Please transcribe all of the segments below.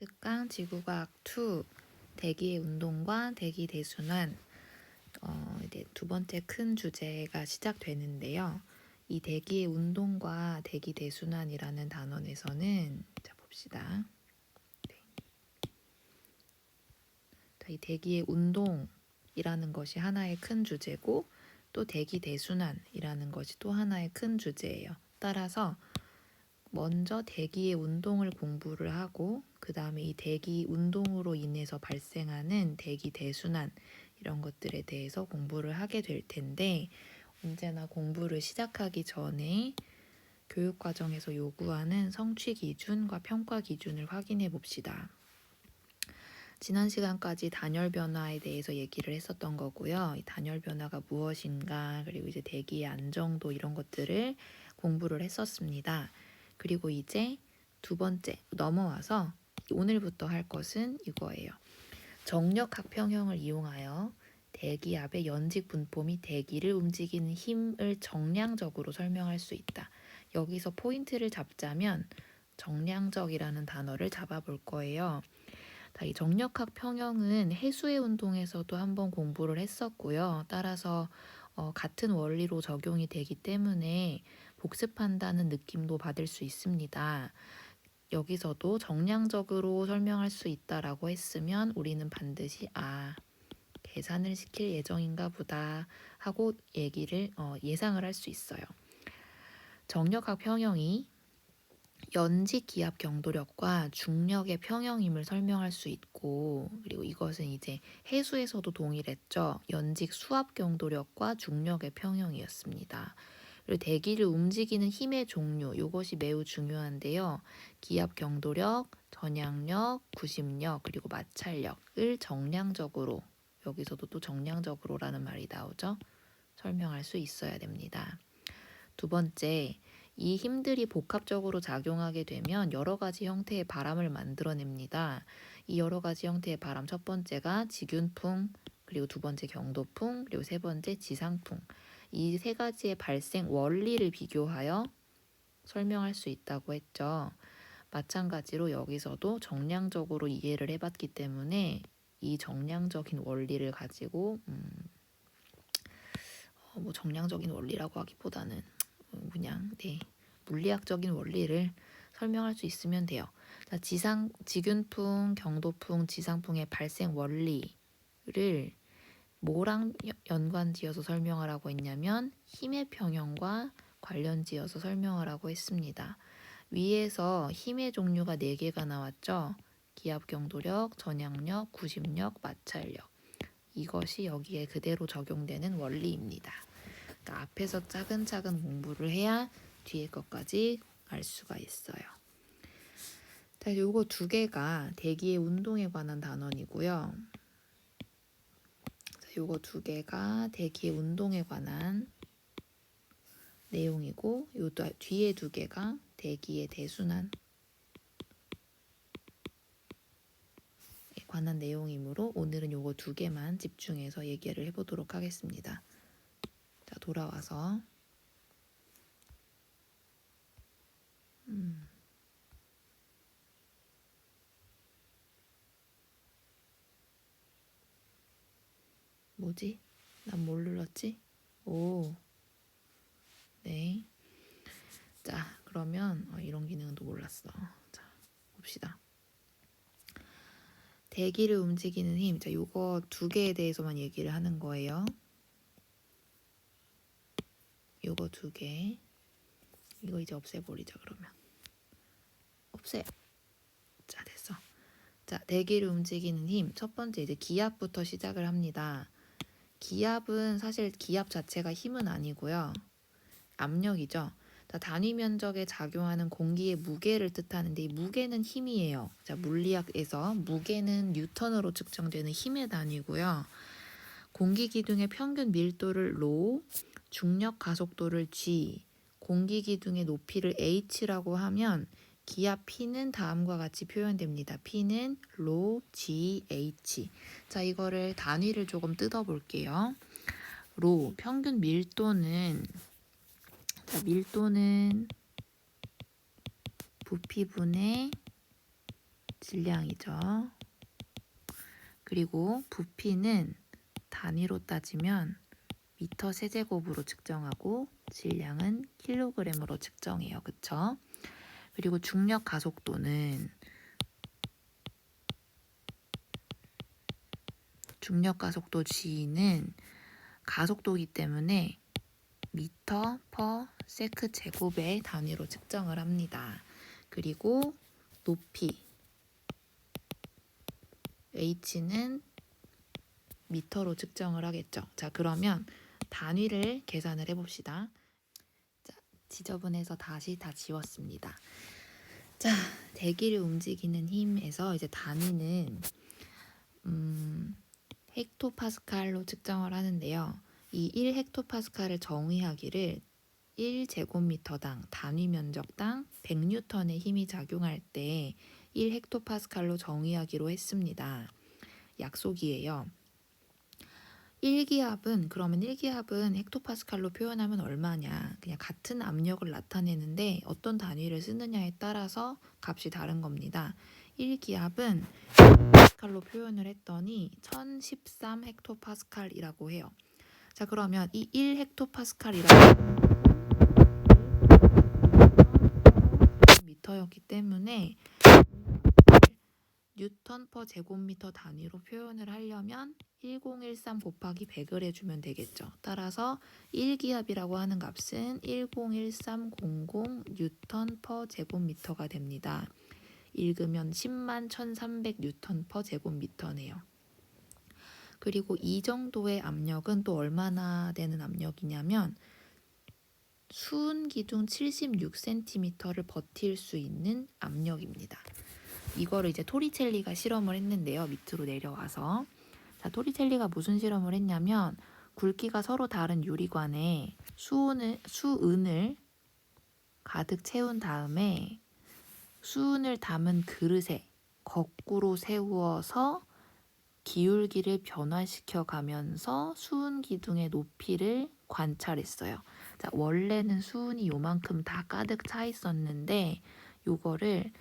특강 지구과학 2 대기의 운동과 대기 대순환 이제 두 번째 큰 주제가 시작되는데요. 이 대기의 운동과 대기 대순환이라는 단원에서는 자 봅시다. 네. 자, 이 대기의 운동이라는 것이 하나의 큰 주제고 또 대기 대순환이라는 것이 또 하나의 큰 주제예요. 따라서 먼저 대기의 운동을 공부를 하고 그 다음에 이 대기 운동으로 인해서 발생하는 대기 대순환 이런 것들에 대해서 공부를 하게 될 텐데 언제나 공부를 시작하기 전에 교육과정에서 요구하는 성취 기준과 평가 기준을 확인해 봅시다. 지난 시간까지 단열 변화에 대해서 얘기를 했었던 거고요. 이 단열 변화가 무엇인가 그리고 이제 대기의 안정도 이런 것들을 공부를 했었습니다. 그리고 이제 두 번째 넘어와서 오늘부터 할 것은 이거예요. 정력학 평형을 이용하여 대기압의 연직 분포 및 대기를 움직이는 힘을 정량적으로 설명할 수 있다. 여기서 포인트를 잡자면 정량적이라는 단어를 잡아볼 거예요. 이 정력학 평형은 해수의 운동에서도 한번 공부를 했었고요. 따라서 같은 원리로 적용이 되기 때문에 복습한다는 느낌도 받을 수 있습니다. 여기서도 정량적으로 설명할 수 있다라고 했으면 우리는 반드시 계산을 시킬 예정인가 보다 하고 예상을 할 수 있어요. 정력학 평형이 연직 기압 경도력과 중력의 평형임을 설명할 수 있고 그리고 이것은 이제 해수에서도 동일했죠. 연직 수압 경도력과 중력의 평형이었습니다. 그리고 대기를 움직이는 힘의 종류 이것이 매우 중요한데요. 기압 경도력, 전향력, 구심력 그리고 마찰력을 정량적으로 여기서도 또 정량적으로라는 말이 나오죠. 설명할 수 있어야 됩니다. 두 번째, 이 힘들이 복합적으로 작용하게 되면 여러 가지 형태의 바람을 만들어냅니다. 이 여러 가지 형태의 바람 첫 번째가 직윤풍, 그리고 두 번째 경도풍, 그리고 세 번째 지상풍. 이 세 가지의 발생 원리를 비교하여 설명할 수 있다고 했죠. 마찬가지로 여기서도 정량적으로 이해를 해봤기 때문에 이 정량적인 원리를 가지고 정량적인 원리라고 하기보다는 그냥 물리학적인 원리를 설명할 수 있으면 돼요. 자, 직윤풍, 경도풍, 지상풍의 발생 원리를 뭐랑 연관지어서 설명하라고 했냐면 힘의 평형과 관련지어서 설명하라고 했습니다. 위에서 힘의 종류가 4개가 나왔죠. 기압 경도력, 전향력, 구심력, 마찰력. 이것이 여기에 그대로 적용되는 원리입니다. 그러니까 앞에서 차근차근 공부를 해야 뒤에 것까지 알 수가 있어요. 자, 요거 두 개가 대기의 운동에 관한 단원이고요. 자, 요거 두 개가 대기의 운동에 관한 내용이고 요 뒤에 두 개가 대기의 대순환에 관한 내용이므로 오늘은 요거 두 개만 집중해서 얘기를 해보도록 하겠습니다. 자, 돌아와서 뭐지? 난 뭘 눌렀지? 네. 자, 그러면 이런 기능도 몰랐어. 자, 봅시다. 대기를 움직이는 힘. 자, 요거 두 개에 대해서만 얘기를 하는 거예요. 요거 두 개. 이거 이제 없애버리자, 그러면. 없애. 자, 됐어. 자, 대기를 움직이는 힘. 첫 번째 이제 기압부터 시작을 합니다. 기압은 사실 기압 자체가 힘은 아니고요. 압력이죠. 자, 단위 면적에 작용하는 공기의 무게를 뜻하는데 이 무게는 힘이에요. 자, 물리학에서 무게는 뉴턴으로 측정되는 힘의 단위고요. 공기 기둥의 평균 밀도를 ρ, 중력 가속도를 g, 공기 기둥의 높이를 h라고 하면 기압 P는 다음과 같이 표현됩니다. P는 ρ, g, h. 자, 이거를 단위를 조금 뜯어 볼게요. ρ, 평균 밀도는 밀도는 부피분의 질량이죠. 그리고 부피는 단위로 따지면 미터 세제곱으로 측정하고 질량은 킬로그램으로 측정해요. 그쵸? 그리고 중력 가속도는 중력 가속도 G는 가속도이기 때문에 미터 퍼 세크 제곱의 단위로 측정을 합니다. 그리고 높이 H는 미터로 측정을 하겠죠. 자, 그러면 단위를 계산을 해봅시다. 자, 지저분해서 다시 다 지웠습니다. 자, 대기를 움직이는 힘에서 이제 단위는 헥토파스칼로 측정을 하는데요. 이 1헥토파스칼을 정의하기를 1제곱미터당 단위 면적당 100뉴턴의 힘이 작용할 때 1헥토파스칼로 정의하기로 했습니다. 약속이에요. 1기압은 그러면 1기압은 헥토파스칼로 표현하면 얼마냐? 그냥 같은 압력을 나타내는데 어떤 단위를 쓰느냐에 따라서 값이 다른 겁니다. 1기압은 헥토파스칼로 표현을 했더니 1013 헥토파스칼이라고 해요. 자, 그러면 이 1헥토파스칼이라고 미터였기 때문에 뉴턴 퍼 제곱미터 단위로 표현을 하려면 1013 곱하기 100을 해주면 되겠죠. 따라서 1기압이라고 하는 값은 101300 뉴턴 퍼 제곱미터가 됩니다. 읽으면 10만 1300 뉴턴 퍼 제곱미터네요. 그리고 이 정도의 압력은 또 얼마나 되는 압력이냐면 수은 기둥 76cm를 버틸 수 있는 압력입니다. 이거를 이제 토리첼리가 실험을 했는데요. 밑으로 내려와서. 자, 토리첼리가 무슨 실험을 했냐면 굵기가 서로 다른 유리관에 수은을 가득 채운 다음에 수은을 담은 그릇에 거꾸로 세우어서 기울기를 변화시켜 가면서 수은 기둥의 높이를 관찰했어요. 자, 원래는 수은이 요만큼 다 가득 차 있었는데 요거를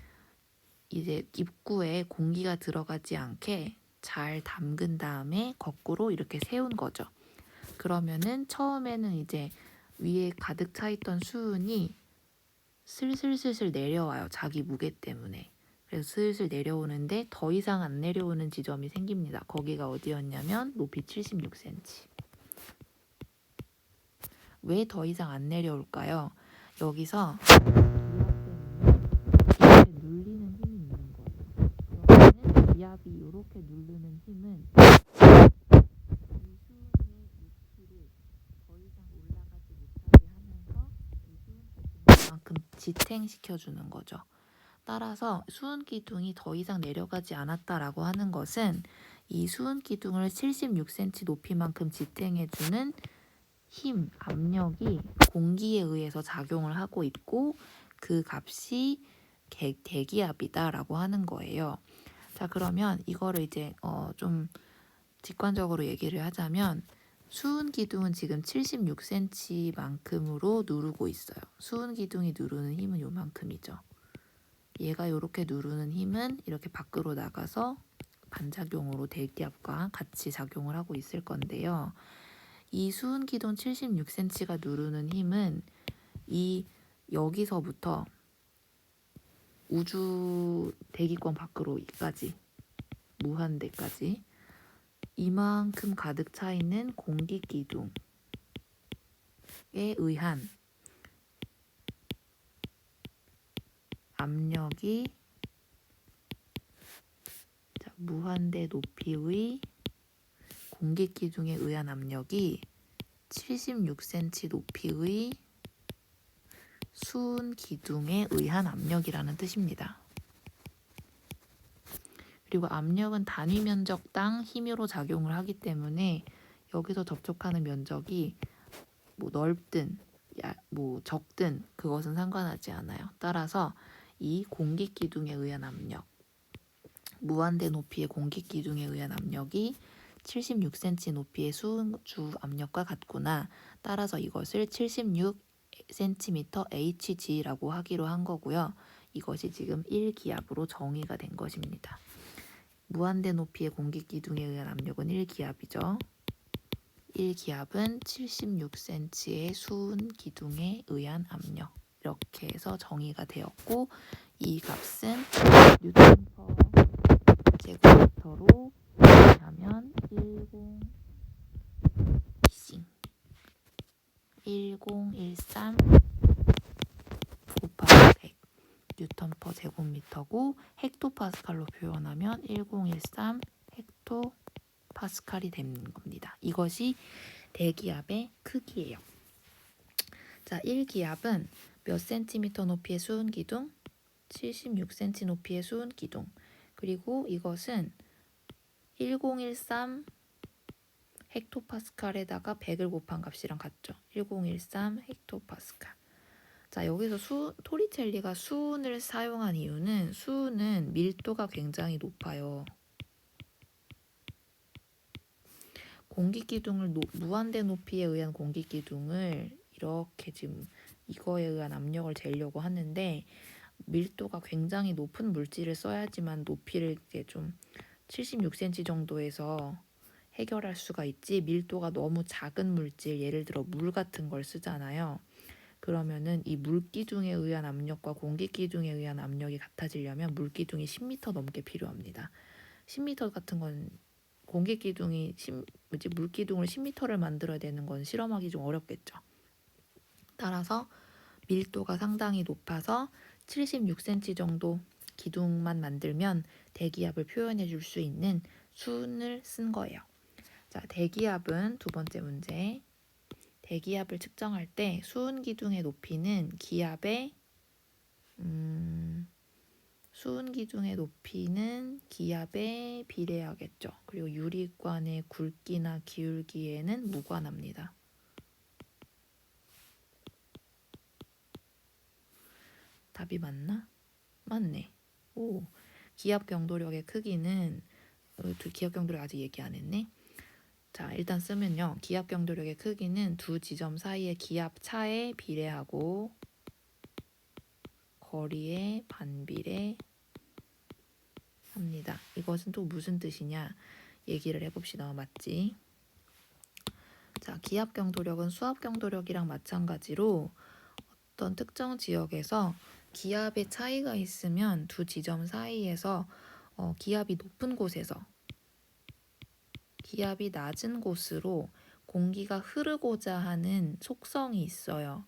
이제 입구에 공기가 들어가지 않게 잘 담근 다음에 거꾸로 이렇게 세운 거죠. 그러면은 처음에는 이제 위에 가득 차 있던 수은이 슬슬슬슬 내려와요. 자기 무게 때문에. 그래서 슬슬 내려오는데 더 이상 안 내려오는 지점이 생깁니다. 거기가 어디였냐면 높이 76cm. 왜 더 이상 안 내려올까요? 여기서 기압 때문에 이렇게 눌리는 힘이 있는 거예요. 그러면은 기압이 이렇게 누르는 힘은 이 수은의 높이를 더 이상 올라가지 못하게 하면서 이 수은 기둥을 그만큼 지탱시켜주는 거죠. 따라서 수은 기둥이 더 이상 내려가지 않았다라고 하는 것은 이 수은 기둥을 76cm 높이만큼 지탱해주는 힘, 압력이 공기에 의해서 작용을 하고 있고 그 값이 대기압이다라고 하는 거예요. 자, 그러면 이거를 이제 좀 직관적으로 얘기를 하자면 수은 기둥은 지금 76cm만큼으로 누르고 있어요. 수은 기둥이 누르는 힘은 요만큼이죠. 얘가 이렇게 누르는 힘은 이렇게 밖으로 나가서 반작용으로 대기압과 같이 작용을 하고 있을 건데요. 이 수은 기둥 76cm가 누르는 힘은 이 여기서부터 우주 대기권 밖으로까지 무한대까지 이만큼 가득 차 있는 공기 기둥에 의한 압력이 무한대 높이의 공기 기둥에 의한 압력이 76cm 높이의 수은 기둥에 의한 압력이라는 뜻입니다. 그리고 압력은 단위 면적당 힘으로 작용을 하기 때문에 여기서 접촉하는 면적이 뭐 넓든 뭐 적든 그것은 상관하지 않아요. 따라서 이 공기 기둥에 의한 압력, 무한대 높이의 공기 기둥에 의한 압력이 76cm 높이의 수은주 압력과 같구나. 따라서 이것을 76cm Hg라고 하기로 한 거고요. 이것이 지금 1기압으로 정의가 된 것입니다. 무한대 높이의 공기기둥에 의한 압력은 1기압이죠. 1기압은 76cm의 수은 기둥에 의한 압력. 이렇게 해서 정의가 되었고 이 값은 뉴턴 퍼 제곱미터로 하면 1013 곱하기 100 뉴턴 퍼 제곱미터고 헥토파스칼로 표현하면 1013 헥토파스칼이 되는 겁니다. 이것이 대기압의 크기예요. 자, 1기압은 몇 센티미터 높이의 수은 기둥? 76cm 높이의 수은 기둥. 그리고 이것은 1013 헥토파스칼에다가 100을 곱한 값이랑 같죠. 1013 헥토파스칼. 자, 여기서 토리첼리가 수은을 사용한 이유는 수은은 밀도가 굉장히 높아요. 공기기둥을 무한대 높이에 의한 공기기둥을 이렇게 지금 이거에 의한 압력을 재려고 하는데 밀도가 굉장히 높은 물질을 써야지만 높이를 이제 좀 76cm 정도에서 해결할 수가 있지, 밀도가 너무 작은 물질, 예를 들어 물 같은 걸 쓰잖아요. 그러면은 이 물기둥에 의한 압력과 공기기둥에 의한 압력이 같아지려면 물기둥이 10m 넘게 필요합니다. 10m 같은 건 공기기둥이 물기둥을 10m를 만들어야 되는 건 실험하기 좀 어렵겠죠. 따라서 밀도가 상당히 높아서 76cm 정도 기둥만 만들면 대기압을 표현해 줄 수 있는 수은을 쓴 거예요. 자, 대기압은 두 번째 문제. 대기압을 측정할 때 수은 기둥의 높이는 기압의 기압에 비례하겠죠. 그리고 유리관의 굵기나 기울기에는 무관합니다. 답이 맞나? 맞네. 오, 기압 경도력의 크기는 기압 경도력 아직 얘기 안 했네. 자, 일단 쓰면요. 기압 경도력의 크기는 두 지점 사이의 기압 차에 비례하고 거리에 반비례 합니다. 이것은 또 무슨 뜻이냐? 얘기를 해봅시다. 맞지? 자, 기압 경도력은 수압 경도력이랑 마찬가지로 어떤 특정 지역에서 기압의 차이가 있으면 두 지점 사이에서 기압이 높은 곳에서 기압이 낮은 곳으로 공기가 흐르고자 하는 속성이 있어요.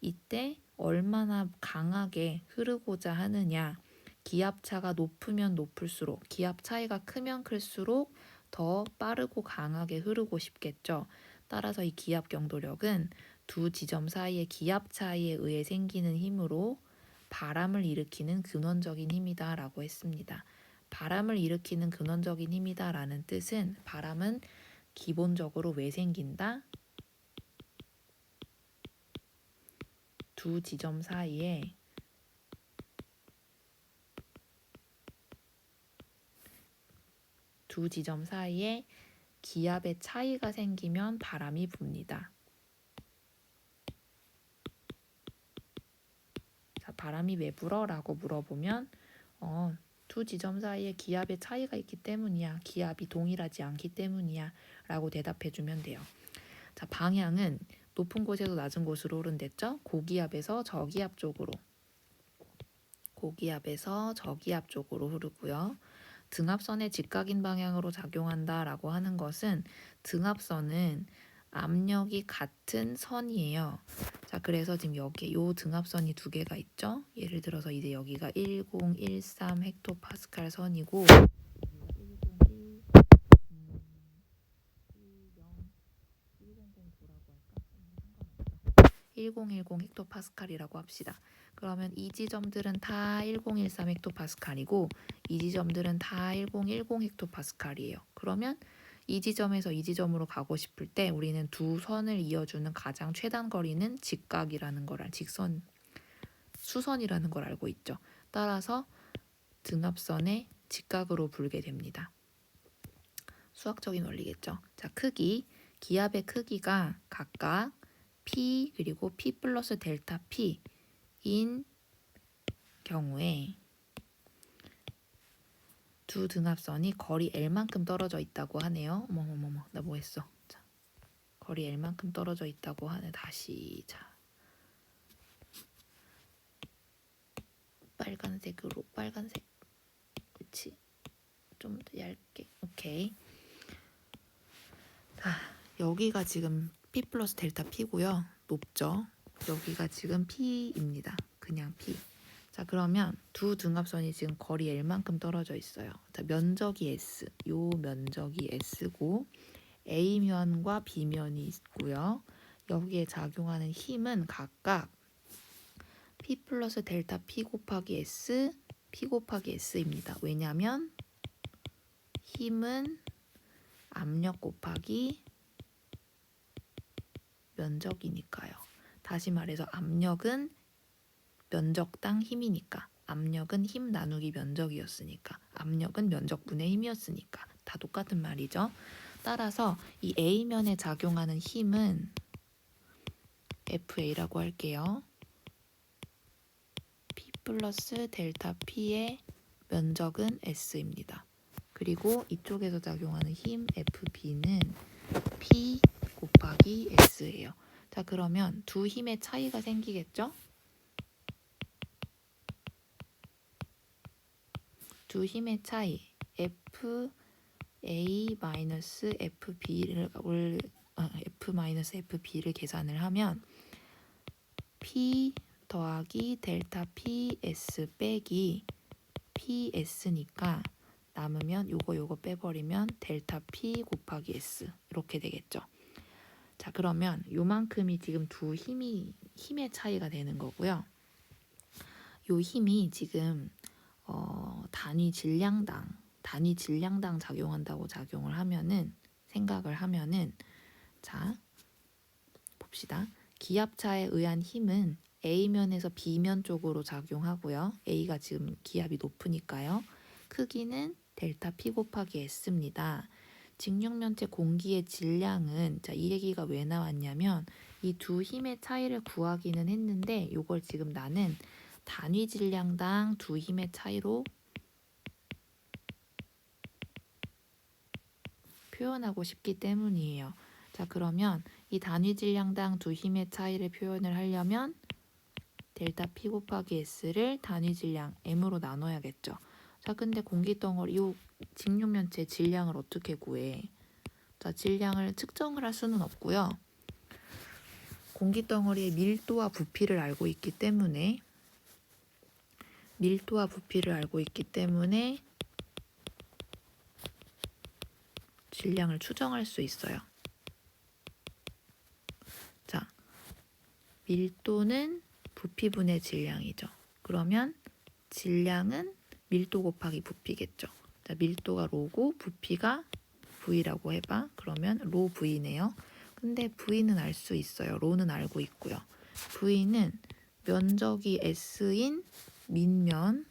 이때 얼마나 강하게 흐르고자 하느냐, 기압차가 높으면 높을수록, 기압 차이가 크면 클수록 더 빠르고 강하게 흐르고 싶겠죠. 따라서 이 기압 경도력은 두 지점 사이의 기압 차이에 의해 생기는 힘으로 바람을 일으키는 근원적인 힘이다 라고 했습니다. 바람을 일으키는 근원적인 힘이다 라는 뜻은 바람은 기본적으로 왜 생긴다? 두 지점 사이에 기압의 차이가 생기면 바람이 붑니다. 자, 바람이 왜 불어? 라고 물어보면 두 지점 사이에 기압의 차이가 있기 때문이야. 기압이 동일하지 않기 때문이야. 라고 대답해주면 돼요. 자, 방향은 높은 곳에서 낮은 곳으로 흐른댔죠? 고기압에서 저기압 쪽으로 흐르고요. 등압선의 직각인 방향으로 작용한다라고 하는 것은 등압선은 압력이 같은 선이에요. 자, 그래서 지금 여기 요 등압선이 두 개가 있죠. 예를 들어서 이제 여기가 1013 헥토파스칼 선이고 1010 헥토파스칼이라고 합시다. 그러면 이 지점들은 다 1013 헥토파스칼이고 이 지점들은 다 1010 헥토파스칼이에요. 그러면 이 지점에서 이 지점으로 가고 싶을 때 우리는 두 선을 이어주는 가장 최단 거리는 수선이라는 걸 알고 있죠. 따라서 등압선의 직각으로 불게 됩니다. 수학적인 원리겠죠. 자, 크기, 기압의 크기가 각각 P 그리고 P 플러스 델타 P인 경우에 두 등압선이 거리 L만큼 떨어져 있다고 하네요. 어머머머머, 나 뭐 했어? 자, 거리 L만큼 떨어져 있다고 하네. 다시 자, 빨간색으로 빨간색, 그렇지? 좀 더 얇게. 오케이. 자, 여기가 지금 P 플러스 델타 P고요. 높죠? 여기가 지금 P입니다. 그냥 P. 자, 그러면 두 등압선이 지금 거리 L만큼 떨어져 있어요. 자, 면적이 S. 요 면적이 S고 A면과 B면이 있고요. 여기에 작용하는 힘은 각각 P 플러스 델타 P 곱하기 S, P 곱하기 S입니다. 왜냐하면 힘은 압력 곱하기 면적이니까요. 다시 말해서 압력은 면적당 힘이니까, 압력은 힘 나누기 면적이었으니까, 압력은 면적분의 힘이었으니까 다 똑같은 말이죠. 따라서 이 A면에 작용하는 힘은 FA라고 할게요. P 플러스 델타 P의 면적은 S입니다. 그리고 이쪽에서 작용하는 힘 FB는 P 곱하기 S예요. 자, 그러면 두 힘의 차이가 생기겠죠? 두 힘의 차이 F-FB를 계산을 하면 P 더하기 델타 PS 빼기 PS니까 남으면 요거 빼버리면 델타 P 곱하기 S 이렇게 되겠죠. 자, 그러면 요만큼이 지금 두 힘의 차이가 되는 거고요. 요 힘이 지금 단위 질량당 작용한다고 작용을 하면은, 생각을 하면은, 자, 봅시다. 기압차에 의한 힘은 A면에서 B면 쪽으로 작용하고요. A가 지금 기압이 높으니까요. 크기는 델타 P 곱하기 S입니다. 직육면체 공기의 질량은, 자, 이 얘기가 왜 나왔냐면 이 두 힘의 차이를 구하기는 했는데 이걸 지금 나는 단위 질량당 두 힘의 차이로 표현하고 싶기 때문이에요. 자, 그러면 이 단위 질량당 두 힘의 차이를 표현을 하려면 델타 P 곱하기 S를 단위 질량 M으로 나눠야겠죠. 자, 근데 공기덩어리, 이 직육면체 질량을 어떻게 구해? 자, 질량을 측정을 할 수는 없고요. 공기덩어리의 밀도와 부피를 알고 있기 때문에 질량을 추정할 수 있어요. 자, 밀도는 부피분의 질량이죠. 그러면 질량은 밀도 곱하기 부피겠죠. 자, 밀도가 로고 부피가 V라고 해봐. 그러면 로 V네요. 근데 V는 알 수 있어요. 로는 알고 있고요. V는 면적이 S인 밑면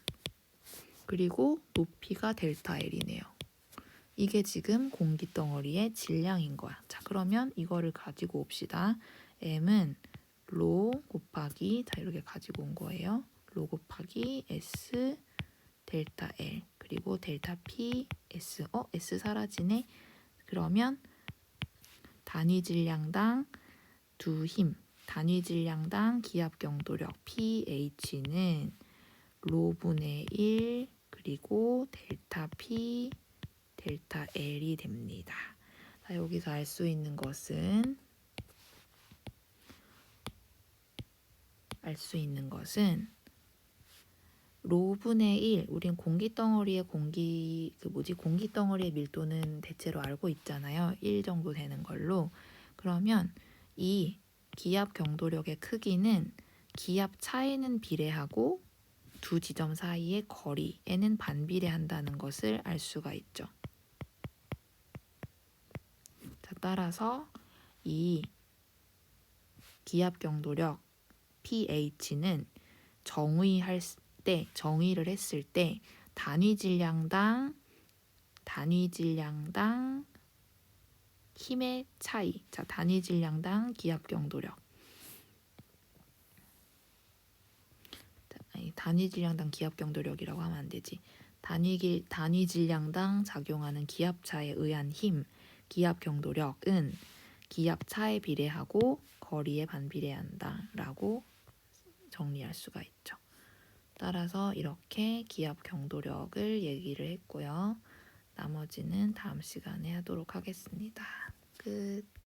그리고 높이가 델타 L이네요. 이게 지금 공기덩어리의 질량인 거야. 자, 그러면 이거를 가지고 옵시다. M은 로 곱하기, 자, 이렇게 가지고 온 거예요. 로 곱하기 S 델타 L 그리고 델타 P S. S 사라지네. 그러면 단위 질량당 두 힘, 단위 질량당 기압 경도력 pH는 로분의 1 그리고 델타 P 델타 L이 됩니다. 자, 여기서 알 수 있는 것은 로분의 1, 우린 공기덩어리의 공기덩어리의 밀도는 대체로 알고 있잖아요. 1 정도 되는 걸로. 그러면 이 기압 경도력의 크기는 기압 차에는 비례하고 두 지점 사이의 거리에는 반비례한다는 것을 알 수가 있죠. 자, 따라서 이 기압 경도력 pH는 정의를 했을 때 단위 질량당 힘의 차이, 자, 단위 질량당 기압 경도력. 자, 아니, 단위 질량당 기압 경도력이라고 하면 안 되지. 단위 질량당 작용하는 기압차에 의한 힘, 기압 경도력은 기압 차에 비례하고 거리에 반비례한다라고 정리할 수가 있죠. 따라서 이렇게 기압 경도력을 얘기를 했고요. 나머지는 다음 시간에 하도록 하겠습니다. 끝.